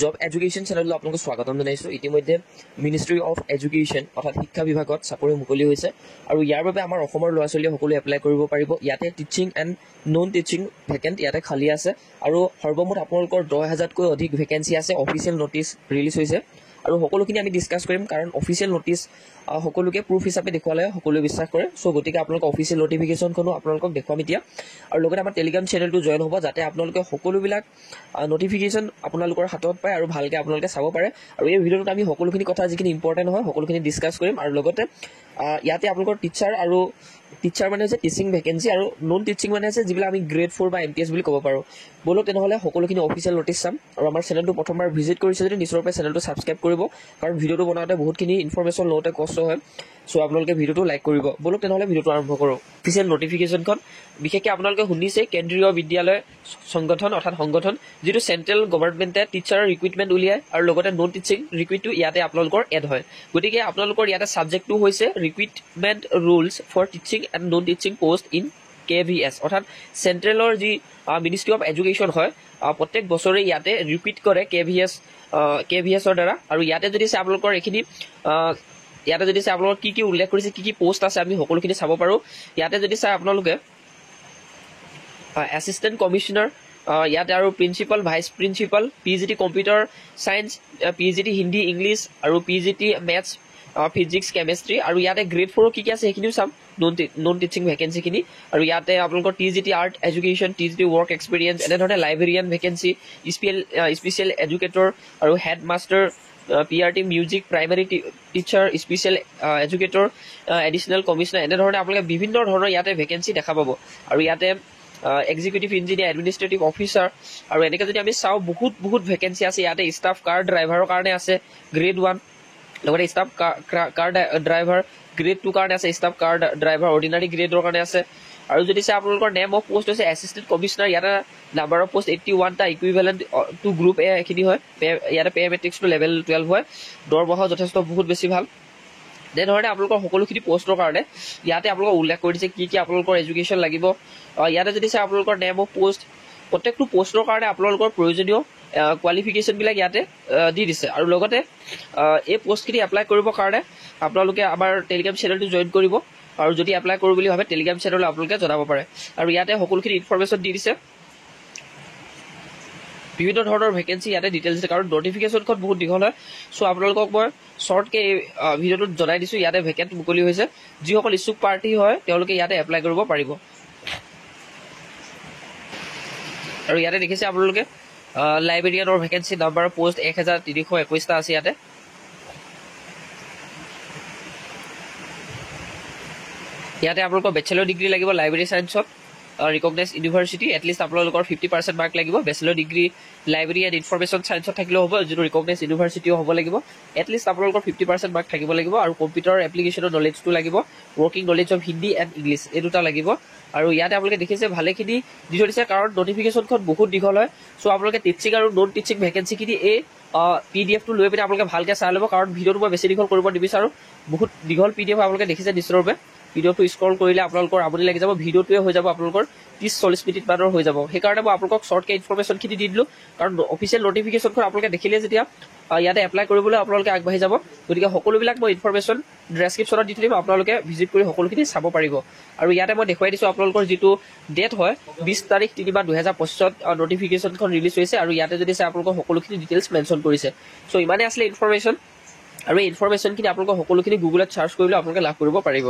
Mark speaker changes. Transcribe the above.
Speaker 1: Job education চেনেললৈ আপোনালোকক স্বাগতম জনাইছোঁ। ইতিমধ্যে মিনিষ্ট্ৰী অফ এডুকেশ্যন অৰ্থাৎ শিক্ষা বিভাগত চাকৰি মুকলি হৈছে আৰু ইয়াৰ বাবে আমাৰ অসমৰ ল'ৰা ছোৱালীয়ে সকলোৱে এপ্লাই কৰিব পাৰিব। ইয়াতে teaching and non teaching vacant ইয়াতে খালী আছে আৰু সৰ্বমুঠ আপোনালোকৰ 10,000তকৈ অধিক ভেকেঞ্চি আছে। অফিচিয়েল নটিচ ৰিলিজ হৈছে আৰু সকলোখিনি আমি ডিছকাছ কৰিম, কাৰণ অফিচিয়েল নটিচ সকলোকে প্ৰুফ হিচাপে দেখুৱালে সকলোৱে বিশ্বাস কৰে। চ' গতিকে আপোনালোকৰ অফিচিয়েল নটিফিকেশ্যনখনো আপোনালোকক দেখুৱাম এতিয়া, আৰু লগতে আমাৰ টেলিগ্ৰাম চেনেলটো জইন হ'ব, যাতে আপোনালোকে সকলোবিলাক নটিফিকেশ্যন আপোনালোকৰ হাতত পায় আৰু ভালকৈ আপোনালোকে চাব পাৰে। আৰু এই ভিডিঅ'টোত আমি সকলোখিনি কথা যিখিনি ইম্পৰ্টেণ্ট হয় সকলোখিনি ডিছকাছ কৰিম। আৰু লগতে ইয়াতে আপোনালোকৰ টিচাৰ মানে হৈছে টিচিং ভেকেঞ্চি, আৰু নন টিচিং মানে হৈছে যিবিলাক আমি গ্ৰেড 4 বা MTS বুলি ক'ব পাৰোঁ। ব'লক তেনেহ'লে সকলোখিনি অফিচিয়েল নটিচ চাম। আৰু আমাৰ চেনেলটো প্ৰথমবাৰ ভিজিট কৰিছে যদি নিশ্চয় চেনেলটো ছাবস্ক্ৰাইব কৰিব, কাৰণ ভিডিঅ'টো বনাওঁতে বহুতখিনি ইনফৰমেশ্যন লওঁতে কষ্ট হয়। চ' আপোনালোকে ভিডিঅ'টো লাইক কৰিব। ব'লক তেনেহ'লে ভিডিঅ'টো আৰম্ভ কৰোঁ। অফিচিয়েল নটিফিকেশ্যনখন বিশেষকৈ আপোনালোকে শুনিছে কেন্দ্ৰীয় বিদ্যালয় সংগঠন অৰ্থাৎ সংগঠন, যিটো চেণ্ট্ৰেল গভৰ্ণমেণ্টে টিচাৰৰ ৰিক্ৰুইটমেণ্ট উলিয়ায় আৰু লগতে নন টিচিং ৰিক্ৰুইটটো ইয়াতে আপোনালোকৰ এড হয়। গতিকে আপোনালোকৰ ইয়াতে ছাবজেক্টটো হৈছে recruitment rules for teaching and non teaching post in KVS, অৰ্থাৎ চেণ্ট্ৰেলৰ যি মিনিষ্ট্ৰী অফ এডুকেশ্যন হয়, প্ৰত্যেক বছৰে ইয়াতে ৰিপিট কৰে KVSৰ দ্বাৰা। আৰু ইয়াতে যদি চাই আপোনালোকৰ এইখিনি আপোনালোকৰ কি উল্লেখ কৰিছে, কি পোষ্ট আছে, আমি সকলোখিনি চাব পাৰোঁ। ইয়াতে যদি চাই আপোনালোকে এছিষ্টেণ্ট কমিশ্যনাৰ, ইয়াতে আৰু principal, vice principal, PGT computer science, PGT Hindi English, আৰু PGT মেথছ, ফিজিক্স, কেমেষ্ট্ৰি। আৰু ইয়াতে গ্ৰেড 4 কি আছে সেইখিনিও চাম, নন টিচিং ভেকেঞ্চিখিনি। আৰু ইয়াতে আপোনালোকৰ TGT art education, TGT work experience, এনেধৰণে লাইব্ৰেৰিয়ান ভেকেঞ্চি, স্পেচিয়েল এডুকেটৰ আৰু head master, PRT music, primary teacher, special educator, additional commissioner, এনেধৰণে আপোনালোকে বিভিন্ন ধৰণৰ ইয়াতে ভেকেঞ্চি দেখা পাব। আৰু ইয়াতে এক্সিকিউটিভ ইঞ্জিনিয়াৰ, এডমিনিষ্ট্ৰেটিভ অফিচাৰ, আৰু এনেকৈ যদি আমি চাওঁ বহুত ভেকেঞ্চি আছে। ইয়াতে ষ্টাফ কাৰ ড্ৰাইভাৰৰ কাৰণে আছে গ্ৰেড 1, লগতে ষ্টাফ কাৰ ড্ৰাইভাৰ গ্ৰেড 2 কাৰণে আছে, ষ্টাফ কাৰ ড্ৰাইভাৰ অৰ্ডিনাৰী গ্ৰেডৰ কাৰণে আছে। আৰু যদি চাই আপোনালোকৰ নেম অফ পোষ্ট হৈছে এছিষ্টেণ্ট কমিশ্যনাৰ, ইয়াতে নাম্বাৰ অফ পোষ্ট 81টা, ইকুইভেলেণ্ট টু গ্ৰুপ এ এইখিনি হয়। ইয়াতে পে মেট্ৰিক্সটো লেভেল 12 হয়। দৰমহাও যথেষ্ট বহুত বেছি ভাল। তেনেধৰণে আপোনালোকৰ সকলোখিনি পোষ্টৰ কাৰণে ইয়াতে আপোনালোকক উল্লেখ কৰি দিছে কি আপোনালোকৰ এডুকেশ্যন লাগিব। ইয়াতে যদি চাই আপোনালোকৰ নেম অফ পোষ্ট, প্ৰত্যেকটো পোষ্টৰ কাৰণে আপোনালোকৰ প্ৰয়োজনীয় কোৱালিফিকেশ্যনবিলাক ইয়াতে দি দিছে। আৰু লগতে এই পোষ্টখিনি এপ্লাই কৰিবৰ কাৰণে আপোনালোকে আমাৰ টেলিগ্ৰাম চেনেলটো জইন কৰিব, আৰু যদি এপ্লাই কৰোঁ বুলি ভাবে টেলিগ্ৰাম চেনেললৈ আপোনালোকে জনাব পাৰে। আৰু ইয়াতে সকলোখিনি ইনফৰমেশ্যন দি দিছে, বিভিন্ন ধৰণৰ ভেকেঞ্চি ইয়াতে ডিটেইলছ দিছে, কাৰণ নটিফিকেশ্যনখন বহুত দীঘল হয়। চ' আপোনালোকক মই শ্বৰ্টকৈ এই ভিডিঅ'টোত জনাই দিছোঁ ইয়াতে ভেকেণ্ট মুকলি হৈছে। যিসকল ইচ্ছুক প্ৰাৰ্থী হয় তেওঁলোকে ইয়াতে এপ্লাই কৰিব পাৰিব। আৰু ইয়াতে দেখিছে আপোনালোকে লাইব্ৰেৰিয়ানৰ ভেকেঞ্চি, নাম্বাৰ অফ পোষ্ট 1321টা আছে ইয়াতে। ইয়াতে আপোনালোকৰ বেচেলৰ ডিগ্ৰী লাগিব লাইব্ৰেৰী ছায়েন্সত, ৰিকগনাইজ ইউনিভাৰ্চিটি, এটলিষ্ট আপোনালোকৰ 50% মাৰ্ক লাগিব। Bachelor degree library and information ছায়েন্সত থাকিলেও হ'ব, যিটো ৰিকগনাইজ ইউনিভাৰ্চিটিও হ'ব লাগিব। এটলিষ্ট আপোনালোকৰ 50% মাৰ্ক থাকিব লাগিব। আৰু কম্পিউটাৰ এপ্লিকেশ্যনৰ নলেজটো লাগিব, working knowledge of Hindi and English, এই দুটা লাগিব। আৰু ইয়াতে আপোনালোকে দেখিছে ভালেখিনি দি থৈ দিছে, কাৰণ নটিফিকেশ্যনখন বহুত দীঘল হয়। চ' আপোনালোকে টিচিং আৰু নন টিচিং ভেকেঞ্চিখিনি এই PDF টো লৈ পিনে আপোনালোকে ভালকৈ চাই ল'ব, কাৰণ ভিডিঅ'টো মই বেছি দীঘল কৰিব নিবিচাৰোঁ। বহুত দীঘল PDF আপোনালোকে দেখিছে নিশ্চয়ৰূপে। ভিডিঅ'টো স্ক্ৰল কৰিলে আপোনালোকৰ আমনি লাগি যাব, ভিডিঅ'টোৱে হৈ যাব আপোনালোকৰ 30-40 মিনিট মানৰ হৈ যাব। সেইকাৰণে মই আপোনালোকক শ্বৰ্টকৈ ইনফৰমেশ্যনখিনি দি দিলোঁ, কাৰণ অফিচিয়েল নটিফিকেশ্যনখন আপোনালোকে দেখিলে যেতিয়া ইয়াতে এপ্লাই কৰিবলৈ আপোনালোকে আগবাঢ়ি যাব। গতিকে সকলোবিলাক মই ইনফৰমেশ্যন ডেছক্ৰিপশ্যনত দি থৈ দিম, আপোনালোকে ভিজিট কৰি সকলোখিনি চাব পাৰিব। আৰু ইয়াতে মই দেখুৱাই দিছোঁ আপোনালোকৰ যিটো ডেট হয় 20 তাৰিখ 3/2025 নটিফিকেশ্যনখন ৰিলিজ হৈছে। আৰু ইয়াতে যদি চাই আপোনালোকৰ সকলোখিনি ডিটেইলছ মেনশ্যন কৰিছে। চ' ইমানেই আছিলে ইনফৰমেশ্যন, আৰু এই ইনফৰমেশ্যনখিনি আপোনালোকৰ সকলোখিনি গুগলত চাৰ্চ কৰিলে আপোনালোকে লাভ কৰিব পাৰিব।